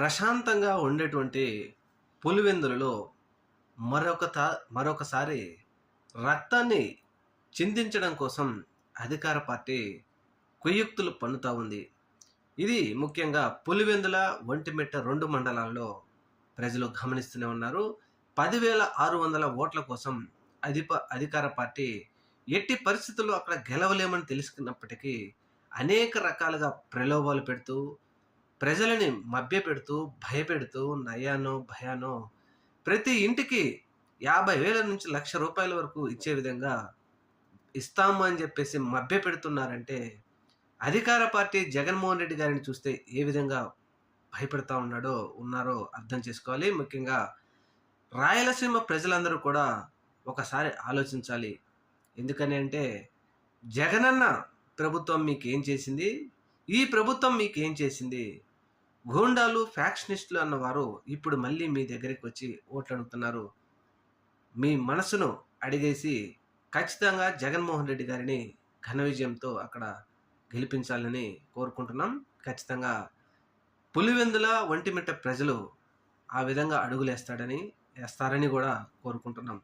ప్రశాంతంగా ఉండేటువంటి పులివెందులలో మరొకసారి రక్తాన్ని చిందించడం కోసం అధికార పార్టీ కుయుక్తులు పన్నుతా ఉంది. ఇది ముఖ్యంగా పులివెందుల, ఒంటిమిట్ట 2 మండలాల్లో ప్రజలు గమనిస్తూనే ఉన్నారు. 10,600 ఓట్ల కోసం అధికార పార్టీ ఎట్టి పరిస్థితుల్లో అక్కడ గెలవలేమని తెలుసుకున్నప్పటికీ అనేక రకాలుగా ప్రలోభాలు పెడుతూ, ప్రజలని మభ్యపెడుతూ, భయపెడుతూ, నయానో భయానో ప్రతి ఇంటికి 50,000 నుంచి ₹1,00,000 వరకు ఇచ్చే విధంగా ఇస్తాము అని చెప్పేసి మభ్యపెడుతున్నారంటే అధికార పార్టీ జగన్మోహన్ రెడ్డి గారిని చూస్తే ఏ విధంగా భయపెడతా ఉన్నారో అర్థం చేసుకోవాలి. ముఖ్యంగా రాయలసీమ ప్రజలందరూ కూడా ఒకసారి ఆలోచించాలి. ఎందుకని అంటే జగనన్న ప్రభుత్వం మీకేం చేసింది? ఈ ప్రభుత్వం మీకేం చేసింది? గూండాలు, ఫ్యాక్షనిస్టులు అన్నవారు ఇప్పుడు మళ్ళీ మీ దగ్గరికి వచ్చి ఓట్లు అడుగుతున్నారు. మీ మనసును అడిగేసి ఖచ్చితంగా జగన్మోహన్ రెడ్డి గారిని ఘన విజయంతో అక్కడ గెలిపించాలని కోరుకుంటున్నాం. ఖచ్చితంగా పులివెందుల, ఒంటిమిట్ట ప్రజలు ఆ విధంగా వేస్తారని కూడా కోరుకుంటున్నాం.